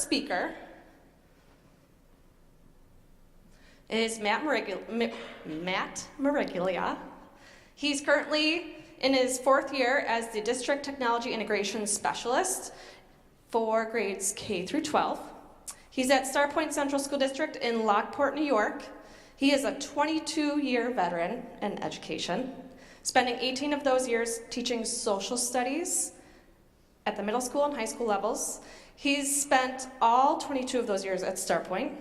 speaker is Matt Mariglia. He's currently in his 4th year as the District Technology Integration Specialist for grades K through 12. He's at Starpoint Central School District in Lockport, New York. He is a 22-year veteran in education, spending 18 of those years teaching social studies at the middle school and high school levels. He's spent all 22 of those years at Starpoint.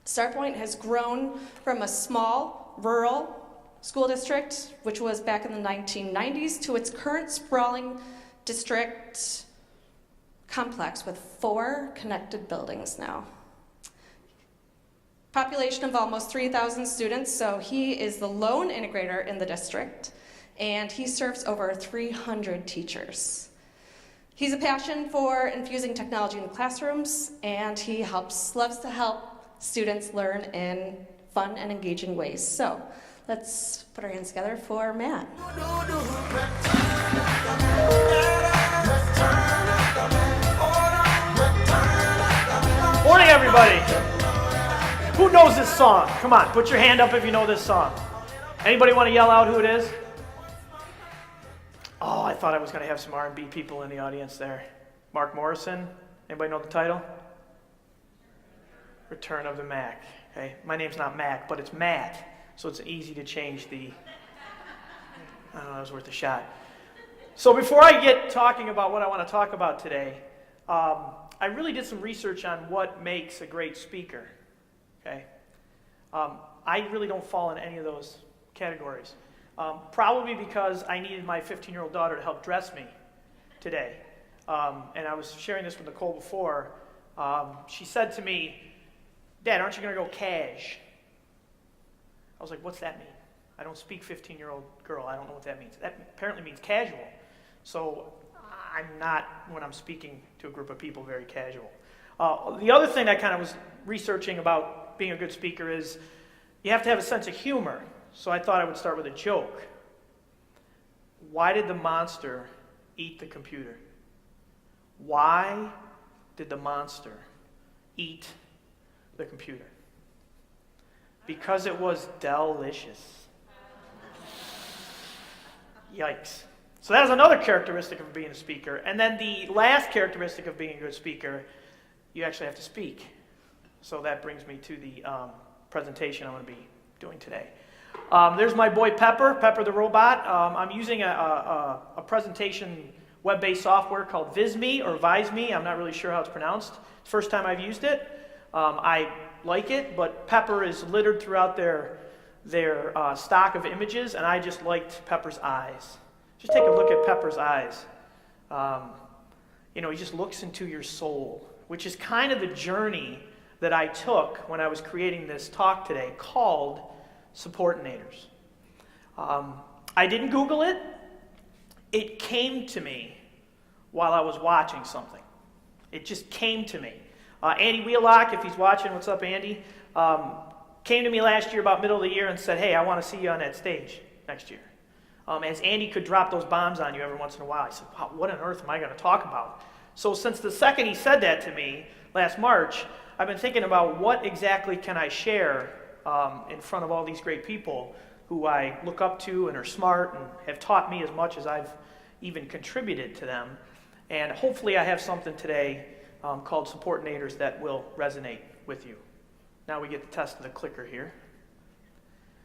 Starpoint has grown from a small, rural school district, which was back in the 1990s, to its current sprawling district complex with 4 connected buildings now. Population of almost 3,000 students, so he is the lone integrator in the district, and he serves over 300 teachers. He's a passion for infusing technology in classrooms, and he loves to help students learn in fun and engaging ways. So let's put our hands together for Matt. Morning, everybody. Who knows this song? Come on, put your hand up if you know this song. Anybody want to yell out who it is? Oh, I thought I was going to have some R&B people in the audience there. Mark Morrison. Anybody know the title? Return of the Mac. Okay, my name's not Mac, but it's Matt, so it's easy to change the. I don't know, it was worth a shot. So before I get talking about what I want to talk about today, I really did some research on what makes a great speaker. Okay, I really don't fall in any of those categories. Probably because I needed my 15-year-old daughter to help dress me today. And I was sharing this with Nicole before. She said to me, "Dad, aren't you going to go cash?" I was like, "What's that mean? I don't speak 15-year-old girl. I don't know what that means." That apparently means casual. So I'm not, when I'm speaking to a group of people, very casual. The other thing I kind of was researching about being a good speaker is you have to have a sense of humor. So I thought I would start with a joke. Why did the monster eat the computer? Why did the monster eat the computer? Because it was delicious. Yikes. So that is another characteristic of being a speaker. And then the last characteristic of being a good speaker, you actually have to speak. So that brings me to the presentation I'm going to be doing today. There's my boy Pepper the robot. I'm using a presentation web-based software called Visme or Visme. I'm not really sure how it's pronounced. It's the first time I've used it. I like it, but Pepper is littered throughout their stock of images, and I just liked Pepper's eyes. Just take a look at Pepper's eyes. He just looks into your soul, which is kind of the journey that I took when I was creating this talk today called Supportinators. I didn't Google it. It came to me while I was watching something. It just came to me. Andy Wheelock, if he's watching, what's up, Andy? Came to me last year about middle of the year and said, "Hey, I want to see you on that stage next year." As Andy could drop those bombs on you every once in a while. I said, "Wow, what on earth am I going to talk about?" So since the second he said that to me last March, I've been thinking about what exactly can I share in front of all these great people who I look up to and are smart and have taught me as much as I've even contributed to them. And hopefully I have something today called Supportinators that will resonate with you. Now we get the test of the clicker here.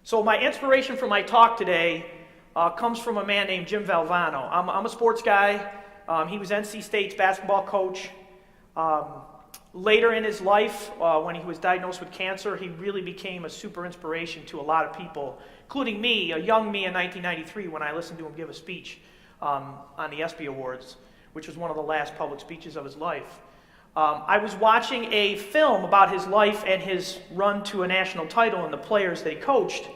So my inspiration for my talk today comes from a man named Jim Valvano. I'm a sports guy. He was NC State's basketball coach. Later in his life, when he was diagnosed with cancer, he really became a super inspiration to a lot of people, including me, a young me in 1993 when I listened to him give a speech on the ESPY Awards, which was one of the last public speeches of his life. I was watching a film about his life and his run to a national title and the players they coached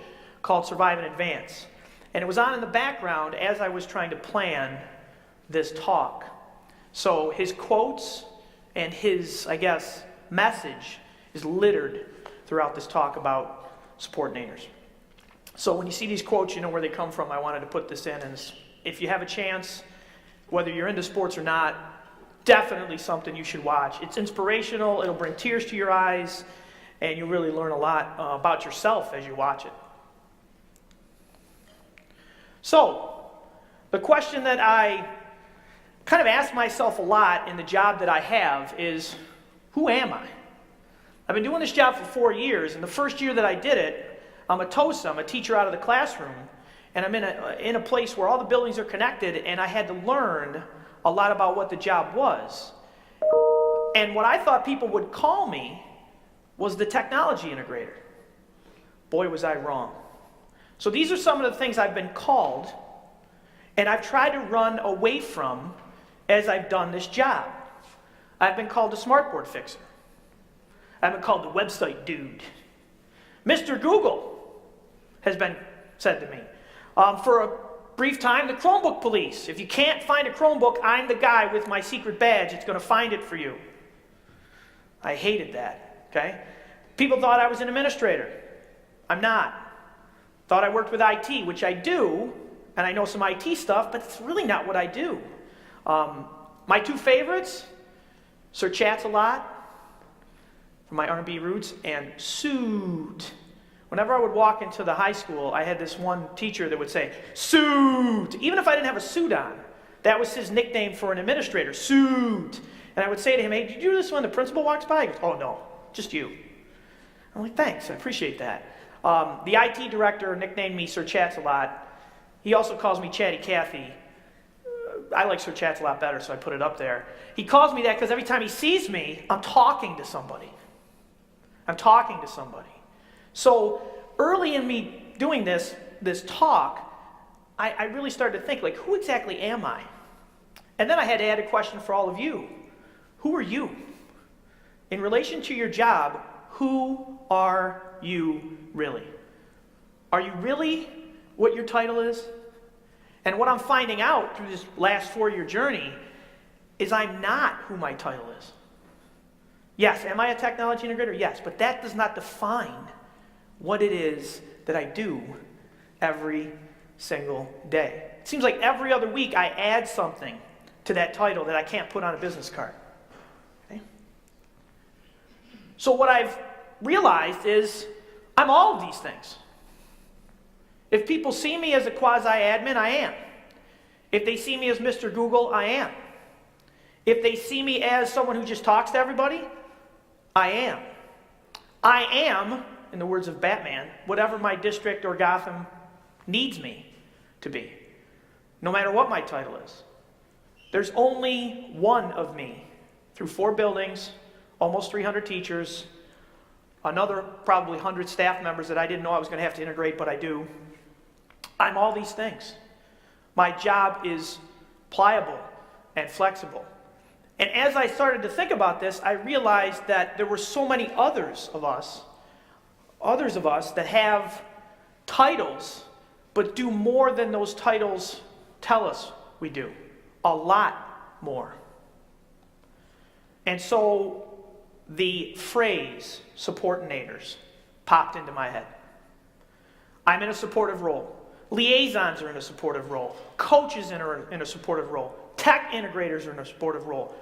called Survive and Advance. And it was on in the background as I was trying to plan this talk. So his quotes and his, message is littered throughout this talk about Supportinators. So when you see these quotes, you know where they come from. I wanted to put this in, and if you have a chance, whether you're into sports or not, definitely something you should watch. It's inspirational, it'll bring tears to your eyes, and you'll really learn a lot about yourself as you watch it. So, the question that I kind of ask myself a lot in the job that I have is, who am I? I've been doing this job for 4 years, and the first year that I did it, I'm a TOSA, I'm a teacher out of the classroom, and I'm in a place where all the buildings are connected, and I had to learn a lot about what the job was. And what I thought people would call me was the technology integrator. Boy, was I wrong. So these are some of the things I've been called, and I've tried to run away from as I've done this job. I've been called a smartboard fixer. I've been called the website dude. Mr. Google has been said to me. For a brief time, the Chromebook police. If you can't find a Chromebook, I'm the guy with my secret badge that's going to find it for you. I hated that, okay? People thought I was an administrator. I'm not. Thought I worked with IT, which I do, and I know some IT stuff, but it's really not what I do. My two favorites, Sir Chats a lot, from my R&B roots, and Suit. Whenever I would walk into the high school, I had this one teacher that would say, Suit! Even if I didn't have a suit on. That was his nickname for an administrator, Suit. And I would say to him, hey, did you do this when the principal walks by? He goes, oh no, just you. I'm like, thanks, I appreciate that. The IT director nicknamed me Sir Chats a lot. He also calls me Chatty Cathy. I like Sir Chats a lot better, so I put it up there. He calls me that because every time he sees me, I'm talking to somebody. I'm talking to somebody. So early in me doing this talk, I really started to think, like, who exactly am I? And then I had to add a question for all of you. Who are you? In relation to your job, who are you really? Are you really what your title is? And what I'm finding out through this last 4-year journey is I'm not who my title is. Yes, am I a technology integrator? Yes, but that does not define what it is that I do every single day. It seems like every other week I add something to that title that I can't put on a business card. Okay? So what I've realized is I'm all of these things. If people see me as a quasi-admin, I am. If they see me as Mr. Google, I am. If they see me as someone who just talks to everybody, I am. I am, in the words of Batman, whatever my district or Gotham needs me to be, no matter what my title is. There's only one of me through 4 buildings, almost 300 teachers, another probably 100 staff members that I didn't know I was going to have to integrate, but I do. I'm all these things. My job is pliable and flexible. And as I started to think about this, I realized that there were so many others of us that have titles, but do more than those titles tell us we do. A lot more. And so the phrase supportinators popped into my head. I'm in a supportive role. Liaisons are in a supportive role. Coaches are in a supportive role. Tech integrators are in a supportive role.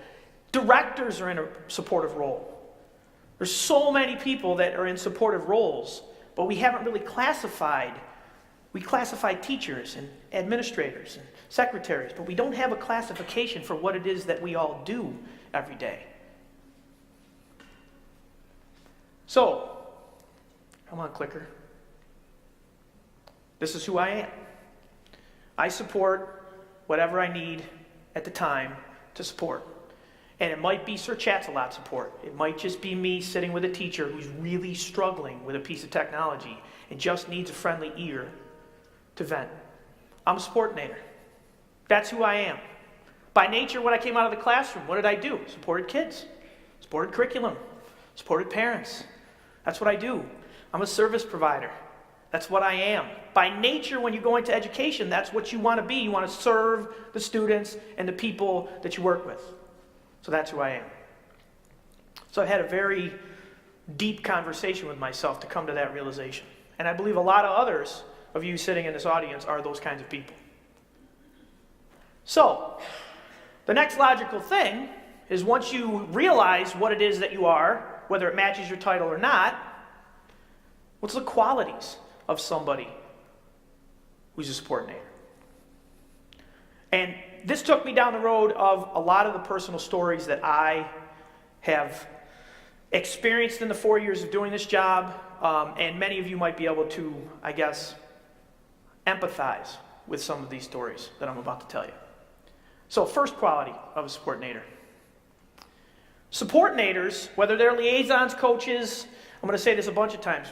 Directors are in a supportive role. There's so many people that are in supportive roles, but we haven't really classified. We classify teachers and administrators and secretaries, but we don't have a classification for what it is that we all do every day. So, come on, clicker. This is who I am. I support whatever I need at the time to support. And it might be Sir Chat's-a-lot support. It might just be me sitting with a teacher who's really struggling with a piece of technology and just needs a friendly ear to vent. I'm a supportinator. That's who I am. By nature, when I came out of the classroom, what did I do? Supported kids, supported curriculum, supported parents. That's what I do. I'm a service provider. That's what I am. By nature, when you go into education, that's what you want to be. You want to serve the students and the people that you work with. So that's who I am. So I've had a very deep conversation with myself to come to that realization. And I believe a lot of others of you sitting in this audience are those kinds of people. So, the next logical thing is once you realize what it is that you are, whether it matches your title or not, what's the qualities of somebody who's a subordinator? And this took me down the road of a lot of the personal stories that I have experienced in the 4 years of doing this job, and many of you might be able to, I guess, empathize with some of these stories that I'm about to tell you. So, first quality of a subordinator. Subordinators, whether they're liaisons, coaches, I'm going to say this a bunch of times,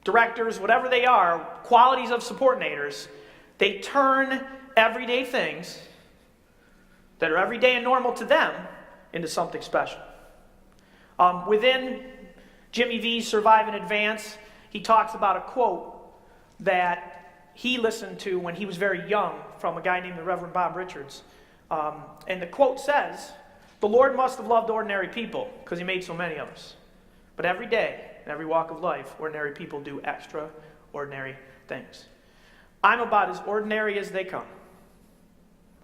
directors, whatever they are, qualities of subordinators, they turn everyday things that are everyday and normal to them into something special. Within Jimmy V's Survive and Advance, he talks about a quote that he listened to when he was very young from a guy named the Reverend Bob Richards. And the quote says, "The Lord must have loved ordinary people because he made so many of us. But every day, in every walk of life, ordinary people do extraordinary things." I'm about as ordinary as they come.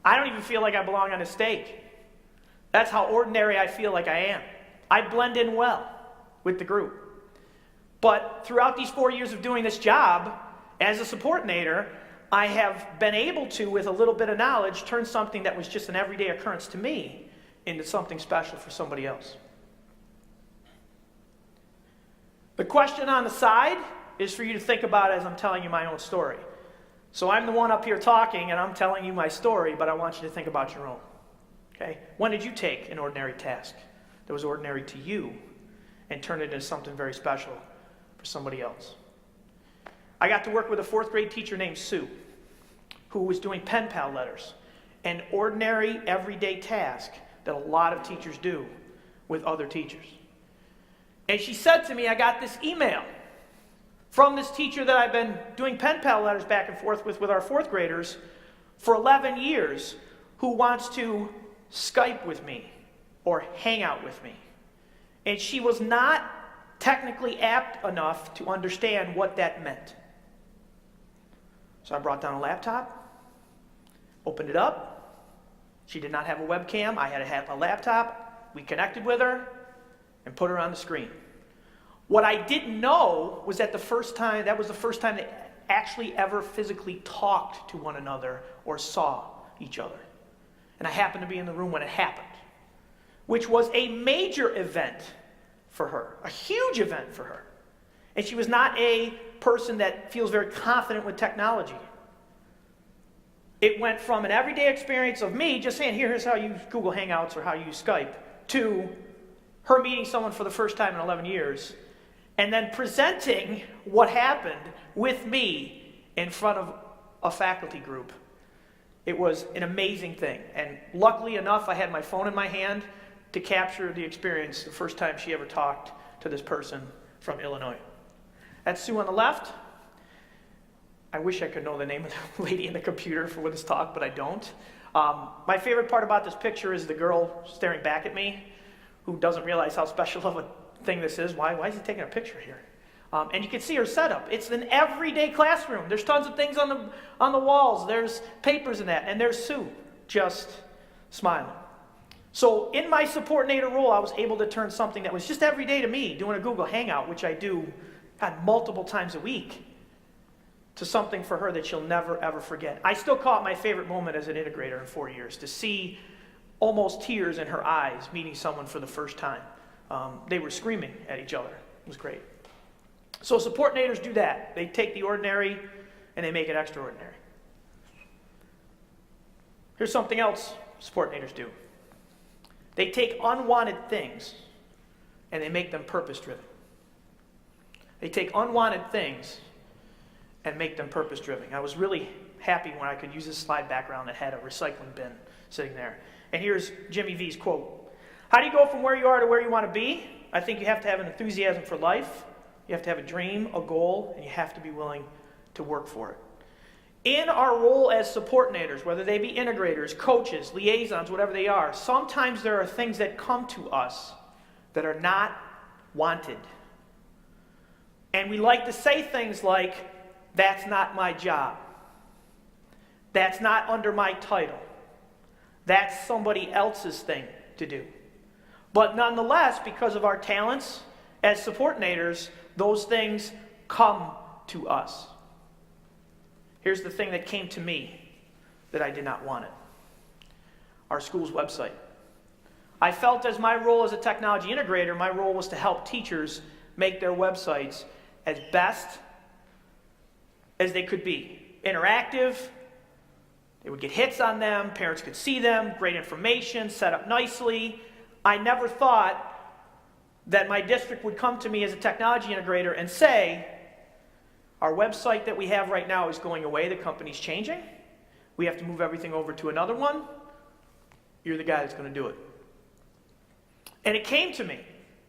I don't even feel like I belong on a stage. That's how ordinary I feel like I am. I blend in well with the group. But throughout these 4 years of doing this job, as a subordinator, I have been able to, with a little bit of knowledge, turn something that was just an everyday occurrence to me into something special for somebody else. The question on the side is for you to think about as I'm telling you my own story. So I'm the one up here talking, and I'm telling you my story, but I want you to think about your own. Okay? When did you take an ordinary task that was ordinary to you and turn it into something very special for somebody else? I got to work with a 4th grade teacher named Sue, who was doing pen pal letters, an ordinary, everyday task that a lot of teachers do with other teachers. And she said to me, I got this email from this teacher that I've been doing pen pal letters back and forth with our 4th graders for 11 years, who wants to Skype with me or hang out with me. And she was not technically apt enough to understand what that meant. So I brought down a laptop, opened it up. She did not have a webcam. I had a laptop. We connected with her and put her on the screen. What I didn't know was that that was the first time they actually ever physically talked to one another or saw each other. And I happened to be in the room when it happened, which was a major event for her, a huge event for her. And she was not a person that feels very confident with technology. It went from an everyday experience of me just saying, here's how you use Google Hangouts or how you use Skype, to her meeting someone for the first time in 11 years, and then presenting what happened with me in front of a faculty group. It was an amazing thing. And luckily enough, I had my phone in my hand to capture the experience the first time she ever talked to this person from Illinois. That's Sue on the left. I wish I could know the name of the lady in the computer for this talk, but I don't. My favorite part about this picture is the girl staring back at me, who doesn't realize how special of a thing this is. Why is he taking a picture here? And you can see her setup. It's an everyday classroom. There's tons of things on the walls. There's papers in that. And there's Sue, just smiling. So in my subordinator role, I was able to turn something that was just everyday to me, doing a Google Hangout, which I do multiple times a week, to something for her that she'll never, ever forget. I still call it my favorite moment as an integrator in 4 years, to see almost tears in her eyes meeting someone for the first time. They were screaming at each other. It was great. So subordinators do that. They take the ordinary and they make it extraordinary. Here's something else subordinators do. They take unwanted things and they make them purpose-driven. They take unwanted things and make them purpose-driven. I was really happy when I could use this slide background that had a recycling bin sitting there. And here's Jimmy V's quote. How do you go from where you are to where you want to be? I think you have to have an enthusiasm for life. You have to have a dream, a goal, and you have to be willing to work for it. In our role as subordinators, whether they be integrators, coaches, liaisons, whatever they are, sometimes there are things that come to us that are not wanted. And we like to say things like, that's not my job. That's not under my title. That's somebody else's thing to do. But nonetheless, because of our talents as supportnators, those things come to us. Here's the thing that came to me that I did not want it. Our school's website. I felt as my role as a technology integrator, my role was to help teachers make their websites as best as they could be. Interactive, they would get hits on them, parents could see them, great information, set up nicely. I never thought that my district would come to me as a technology integrator and say, our website that we have right now is going away, the company's changing, we have to move everything over to another one, you're the guy that's going to do it. And it came to me.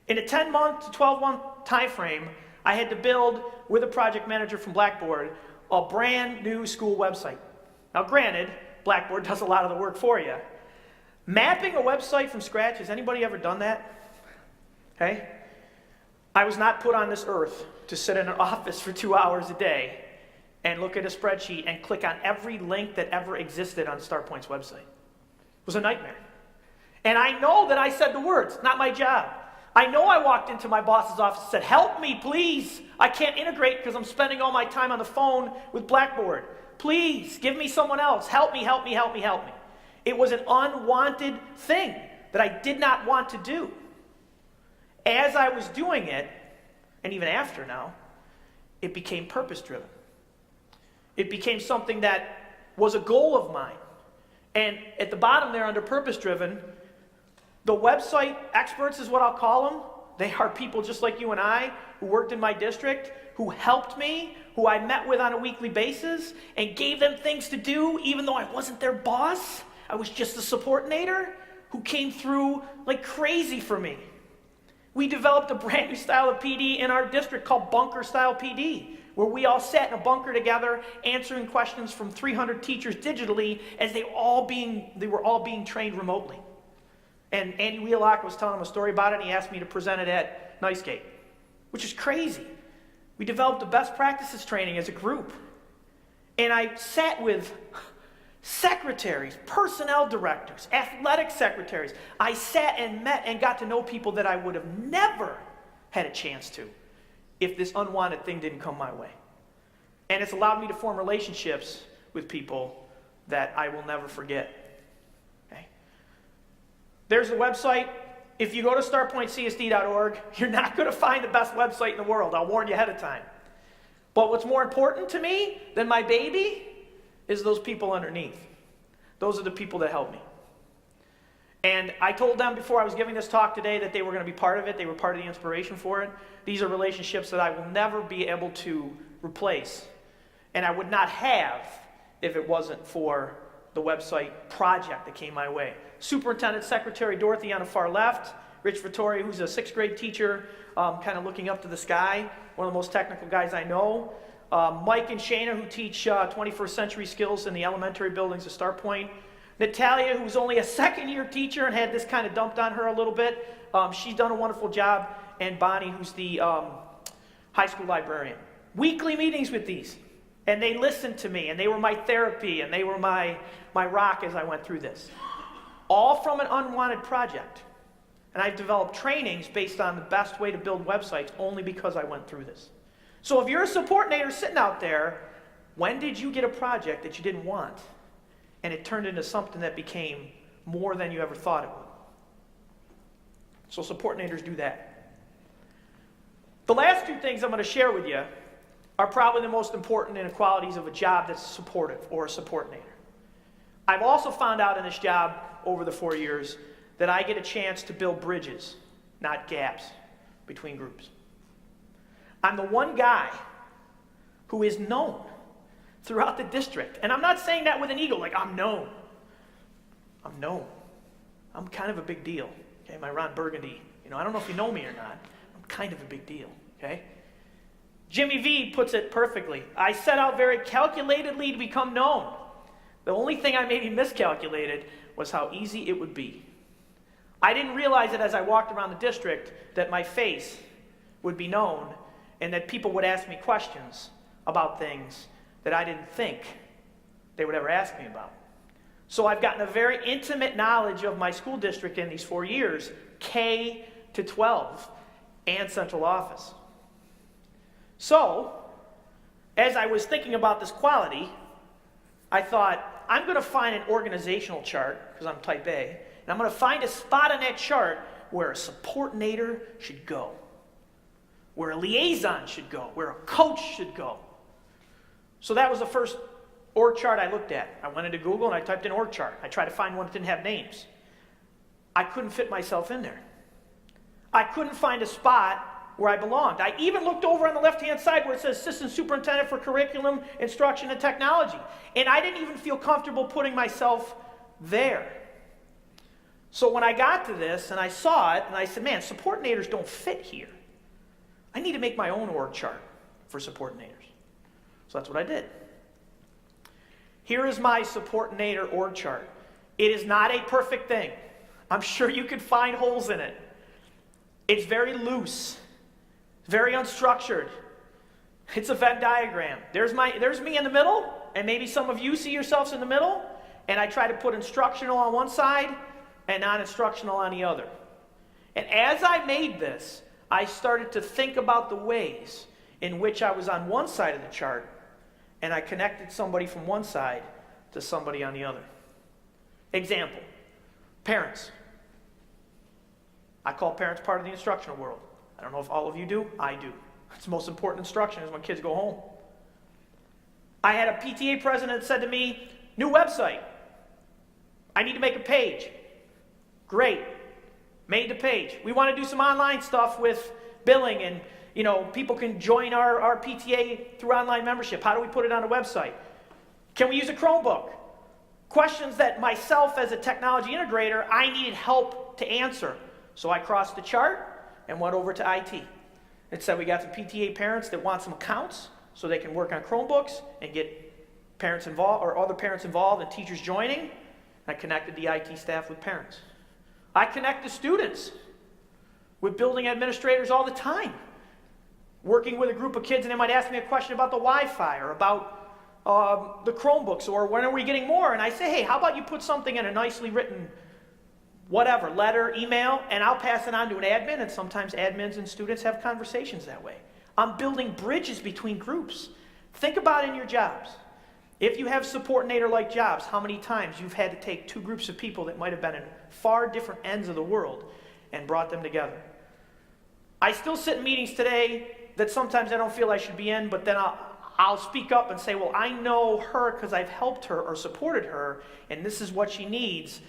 In a 10-month to 12-month time frame, I had to build, with a project manager from Blackboard, a brand new school website. Now granted, Blackboard does a lot of the work for you. Mapping a website from scratch, has anybody ever done that? Okay? I was not put on this earth to sit in an office for 2 hours a day and look at a spreadsheet and click on every link that ever existed on StarPoint's website. It was a nightmare. And I know that I said the words, not my job. I know I walked into my boss's office and said, help me, please. I can't integrate because I'm spending all my time on the phone with Blackboard. Please, give me someone else. Help me, help me, help me, help me. It was an unwanted thing that I did not want to do. As I was doing it, and even after now, it became purpose-driven. It became something that was a goal of mine. And at the bottom there under purpose-driven, the website experts is what I'll call them. They are people just like you and I who worked in my district, who helped me, who I met with on a weekly basis and gave them things to do even though I wasn't their boss. I was just a supportnator who came through like crazy for me. We developed a brand new style of PD in our district called bunker style PD, where we all sat in a bunker together answering questions from 300 teachers digitally as they were all being trained remotely. And Andy Wheelock was telling him a story about it, and he asked me to present it at NICEGate, which is crazy. We developed a best practices training as a group. And I sat with secretaries, personnel directors, athletic secretaries. I sat and met and got to know people that I would have never had a chance to if this unwanted thing didn't come my way. And it's allowed me to form relationships with people that I will never forget. Okay? There's the website. If you go to starpointcsd.org, you're not going to find the best website in the world. I'll warn you ahead of time. But what's more important to me than my baby is those people underneath. Those are the people that help me. And I told them before I was giving this talk today that they were going to be part of it. They were part of the inspiration for it. These are relationships that I will never be able to replace. And I would not have if it wasn't for the website project that came my way. Superintendent Secretary Dorothy on the far left, Rich Vittori, who's a 6th grade teacher, kind of looking up to the sky, one of the most technical guys I know. Mike and Shana, who teach 21st century skills in the elementary buildings of Starpoint. Natalia, who's only a 2nd-year teacher and had this kind of dumped on her a little bit. She's done a wonderful job. And Bonnie, who's the high school librarian. Weekly meetings with these. And they listened to me, and they were my therapy, and they were my rock as I went through this. All from an unwanted project. And I've developed trainings based on the best way to build websites only because I went through this. So if you're a supportnator sitting out there, when did you get a project that you didn't want and it turned into something that became more than you ever thought it would? So supportnators do that. The last 2 things I'm going to share with you are probably the most important inequalities of a job that's supportive or a supportnator. I've also found out in this job over the 4 years that I get a chance to build bridges, not gaps, between groups. I'm the one guy who is known throughout the district. And I'm not saying that with an ego, like I'm known. I'm known. I'm kind of a big deal. Okay, my Ron Burgundy. I don't know if you know me or not. I'm kind of a big deal. Okay? Jimmy V puts it perfectly. I set out very calculatedly to become known. The only thing I maybe miscalculated was how easy it would be. I didn't realize it as I walked around the district that my face would be known and that people would ask me questions about things that I didn't think they would ever ask me about. So I've gotten a very intimate knowledge of my school district in these 4 years K to 12, and central office. So, as I was thinking about this quality, I thought, I'm going to find an organizational chart, because I'm type A, and I'm going to find a spot on that chart where a supportinator should go, where a liaison should go, where a coach should go. So that was the first org chart I looked at. I went into Google and I typed in org chart. I tried to find one that didn't have names. I couldn't fit myself in there. I couldn't find a spot where I belonged. I even looked over on the left-hand side where it says Assistant Superintendent for Curriculum, Instruction, and Technology. And I didn't even feel comfortable putting myself there. So when I got to this and I saw it, and I said, man, supportinators don't fit here. I need to make my own org chart for supportinators. So that's what I did. Here is my supportinator org chart. It is not a perfect thing. I'm sure you could find holes in it. It's very loose, very unstructured. It's a Venn diagram. There's me in the middle, and maybe some of you see yourselves in the middle, and I try to put instructional on one side and non-instructional on the other. And as I made this, I started to think about the ways in which I was on one side of the chart, and I connected somebody from one side to somebody on the other. Example, parents. I call parents part of the instructional world. I don't know if all of you do. I do. It's the most important instruction is when kids go home. I had a PTA president that said to me, new website. I need to make a page. Great. Made the page. We want to do some online stuff with billing and, people can join our PTA through online membership. How do we put it on a website? Can we use a Chromebook? Questions that myself as a technology integrator, I needed help to answer. So I crossed the chart and went over to IT. It said we got some PTA parents that want some accounts so they can work on Chromebooks and get parents involved or other parents involved and teachers joining. I connected the IT staff with parents. I connect the students with building administrators all the time. Working with a group of kids and they might ask me a question about the Wi-Fi or about the Chromebooks or when are we getting more? And I say, hey, how about you put something in a nicely written whatever, letter, email, and I'll pass it on to an admin, and sometimes admins and students have conversations that way. I'm building bridges between groups. Think about it in your jobs. If you have supportinator-like jobs, how many times you've had to take two groups of people that might have been in far different ends of the world and brought them together. I still sit in meetings today that sometimes I don't feel I should be in, but then I'll speak up and say, well, I know her because I've helped her or supported her, and this is what she needs.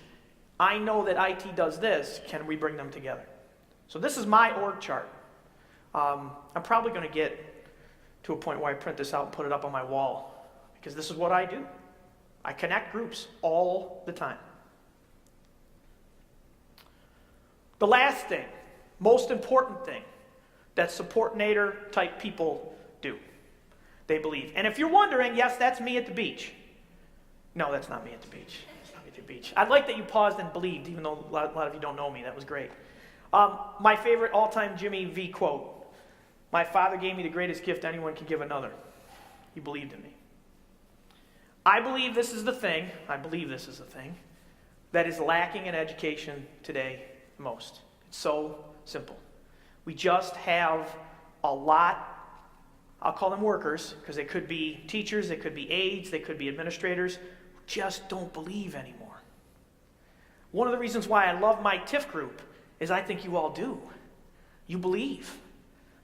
I know that IT does this. Can we bring them together? So this is my org chart. I'm probably going to get to a point where I print this out and put it up on my wall because this is what I do. I connect groups all the time. The last thing, most important thing that supportinator type people do, they believe. And if you're wondering, yes, that's me at the beach. No, that's not me at the beach. Beach. I'd like that you paused and believed, even though a lot of you don't know me. That was great. My favorite all-time Jimmy V quote. My father gave me the greatest gift anyone can give another. He believed in me. I believe this is the thing that is lacking in education today most. It's so simple. We just have a lot, I'll call them workers, because they could be teachers, they could be aides, they could be administrators, who just don't believe anymore. One of the reasons why I love my TIF group is I think you all do. You believe.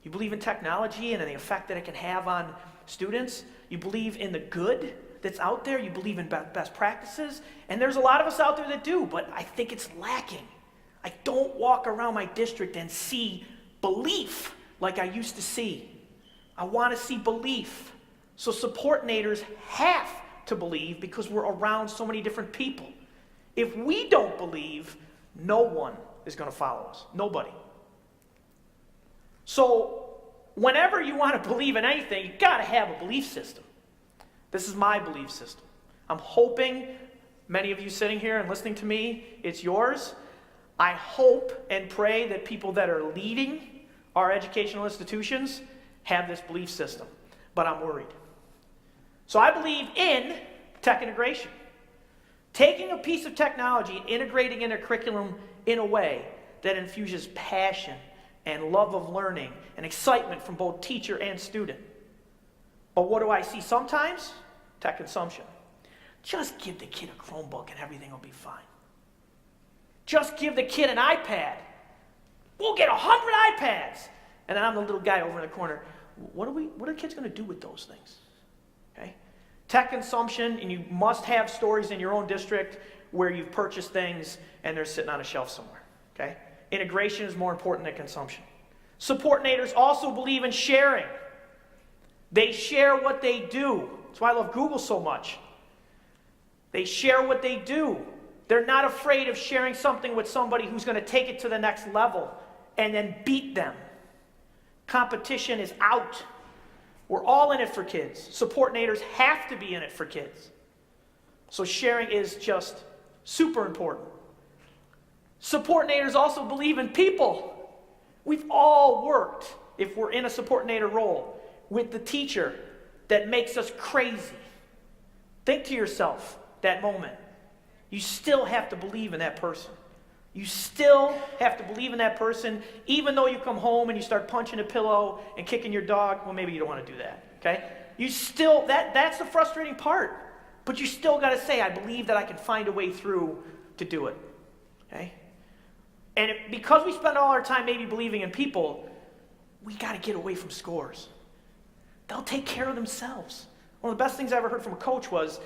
You believe in technology and in the effect that it can have on students. You believe in the good that's out there. You believe in best practices. And there's a lot of us out there that do, but I think it's lacking. I don't walk around my district and see belief like I used to see. I want to see belief. So supportinators have to believe because we're around so many different people. If we don't believe, no one is going to follow us. Nobody. So whenever you want to believe in anything, you've got to have a belief system. This is my belief system. I'm hoping many of you sitting here and listening to me, it's yours. I hope and pray that people that are leading our educational institutions have this belief system. But I'm worried. So I believe in tech integration. Taking a piece of technology and integrating in a curriculum in a way that infuses passion and love of learning and excitement from both teacher and student. But what do I see sometimes? Tech consumption. Just give the kid a Chromebook and everything will be fine. Just give the kid an iPad. We'll get 100 iPads. And then I'm the little guy over in the corner. What are kids going to do with those things? Okay? Tech consumption, and you must have stories in your own district where you've purchased things and they're sitting on a shelf somewhere. Okay? Integration is more important than consumption. Supportnators also believe in sharing. They share what they do. That's why I love Google so much. They share what they do. They're not afraid of sharing something with somebody who's going to take it to the next level and then beat them. Competition is out. We're all in it for kids. Supportnators have to be in it for kids. So sharing is just super important. Supportnators also believe in people. We've all worked, if we're in a supportnator role, with the teacher that makes us crazy. Think to yourself that moment. You still have to believe in that person. You still have to believe in that person, even though you come home and you start punching a pillow and kicking your dog. Well, maybe you don't want to do that, okay? You still, that's the frustrating part. But you still got to say, I believe that I can find a way through to do it, okay? And because we spend all our time maybe believing in people, we got to get away from scores. They'll take care of themselves. One of the best things I ever heard from a coach was,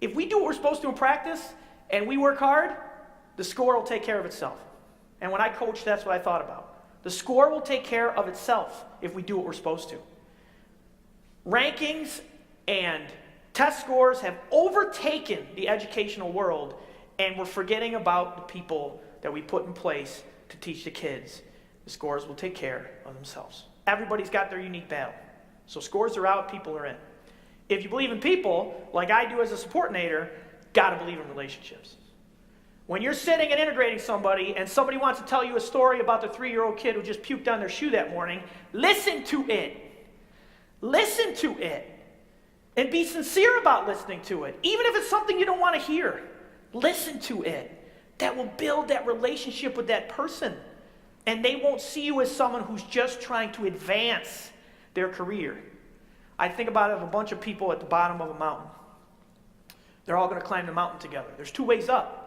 if we do what we're supposed to in practice and we work hard, the score will take care of itself. And when I coached, that's what I thought about. The score will take care of itself if we do what we're supposed to. Rankings and test scores have overtaken the educational world, and we're forgetting about the people that we put in place to teach the kids. The scores will take care of themselves. Everybody's got their unique battle. So scores are out, people are in. If you believe in people, like I do as a supportnator, got to believe in relationships. When you're sitting and integrating somebody and somebody wants to tell you a story about the 3-year-old kid who just puked on their shoe that morning, listen to it. Listen to it. And be sincere about listening to it. Even if it's something you don't want to hear, listen to it. That will build that relationship with that person. And they won't see you as someone who's just trying to advance their career. I think about it of a bunch of people at the bottom of a mountain. They're all going to climb the mountain together. There's 2 ways up.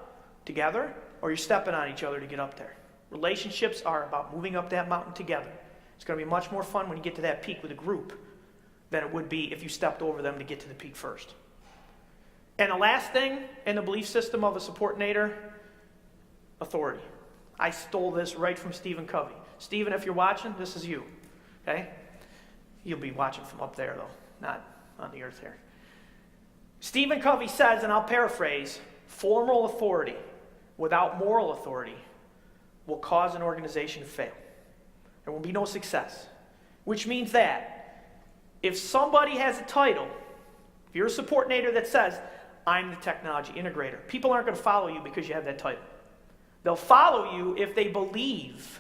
Together, or you're stepping on each other to get up there. Relationships are about moving up that mountain together. It's going to be much more fun when you get to that peak with a group than it would be if you stepped over them to get to the peak first. And the last thing in the belief system of a supportnator, authority. I stole this right from Stephen Covey. Stephen, if you're watching, this is you. Okay? You'll be watching from up there, though, not on the earth here. Stephen Covey says, and I'll paraphrase, formal authority without moral authority will cause an organization to fail. There will be no success. Which means that if somebody has a title, if you're a supportnator that says, I'm the technology integrator, people aren't going to follow you because you have that title. They'll follow you if they believe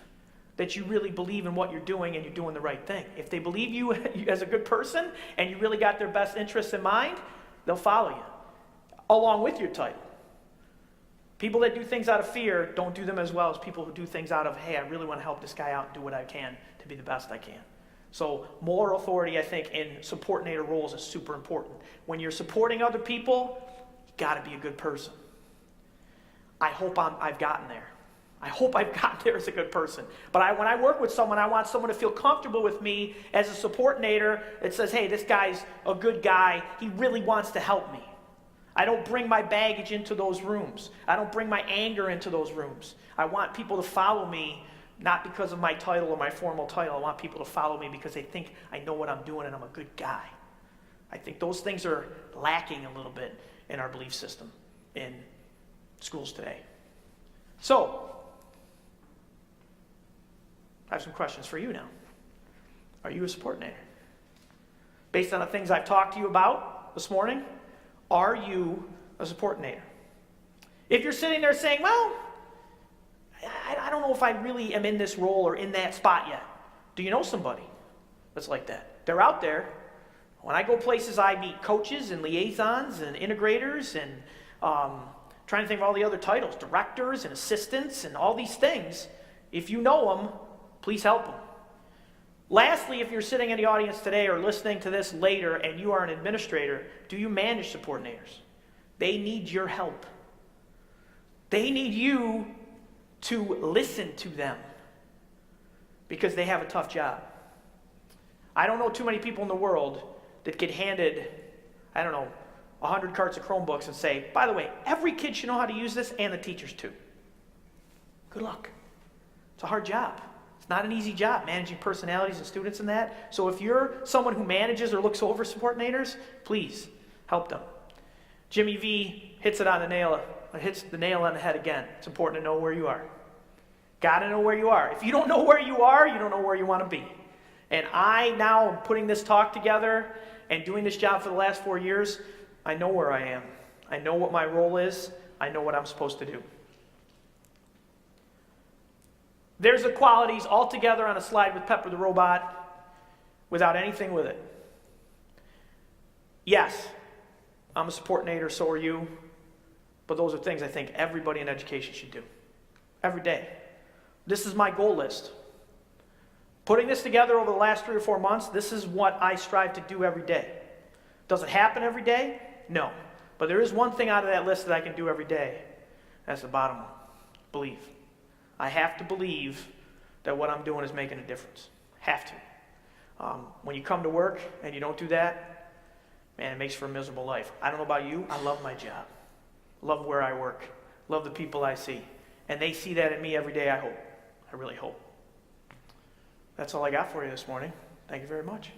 that you really believe in what you're doing and you're doing the right thing. If they believe you as a good person and you really got their best interests in mind, they'll follow you along with your title. People that do things out of fear don't do them as well as people who do things out of, hey, I really want to help this guy out and do what I can to be the best I can. So moral authority, I think, in supportnator roles is super important. When you're supporting other people, you got to be a good person. I hope I've gotten there. I hope I've gotten there as a good person. But when I work with someone, I want someone to feel comfortable with me as a supportnator that says, hey, this guy's a good guy. He really wants to help me. I don't bring my baggage into those rooms. I don't bring my anger into those rooms. I want people to follow me, not because of my title or my formal title. I want people to follow me because they think I know what I'm doing and I'm a good guy. I think those things are lacking a little bit in our belief system in schools today. So, I have some questions for you now. Are you a supportnator? Based on the things I've talked to you about this morning, are you a supportnator? If you're sitting there saying, well, I don't know if I really am in this role or in that spot yet. Do you know somebody that's like that? They're out there. When I go places, I meet coaches and liaisons and integrators and trying to think of all the other titles, directors and assistants and all these things. If you know them, please help them. Lastly, if you're sitting in the audience today or listening to this later and you are an administrator, do you manage subordinators? They need your help. They need you to listen to them because they have a tough job. I don't know too many people in the world that get handed, 100 carts of Chromebooks and say, by the way, every kid should know how to use this and the teachers too. Good luck. It's a hard job. It's not an easy job managing personalities and students and that. So if you're someone who manages or looks over subordinators, please help them. Jimmy V hits the nail on the head again. It's important to know where you are. Got to know where you are. If you don't know where you are, you don't know where you want to be. And I now am putting this talk together and doing this job for the last 4 years. I know where I am. I know what my role is. I know what I'm supposed to do. There's the qualities all together on a slide with Pepper the robot without anything with it. Yes, I'm a supportinator, so are you. But those are things I think everybody in education should do. Every day. This is my goal list. Putting this together over the last 3 or 4 months, this is what I strive to do every day. Does it happen every day? No. But there is one thing out of that list that I can do every day. That's the bottom one. Believe. I have to believe that what I'm doing is making a difference. Have to. When you come to work and you don't do that, man, it makes for a miserable life. I don't know about you. I love my job. Love where I work. Love the people I see. And they see that in me every day, I hope. I really hope. That's all I got for you this morning. Thank you very much.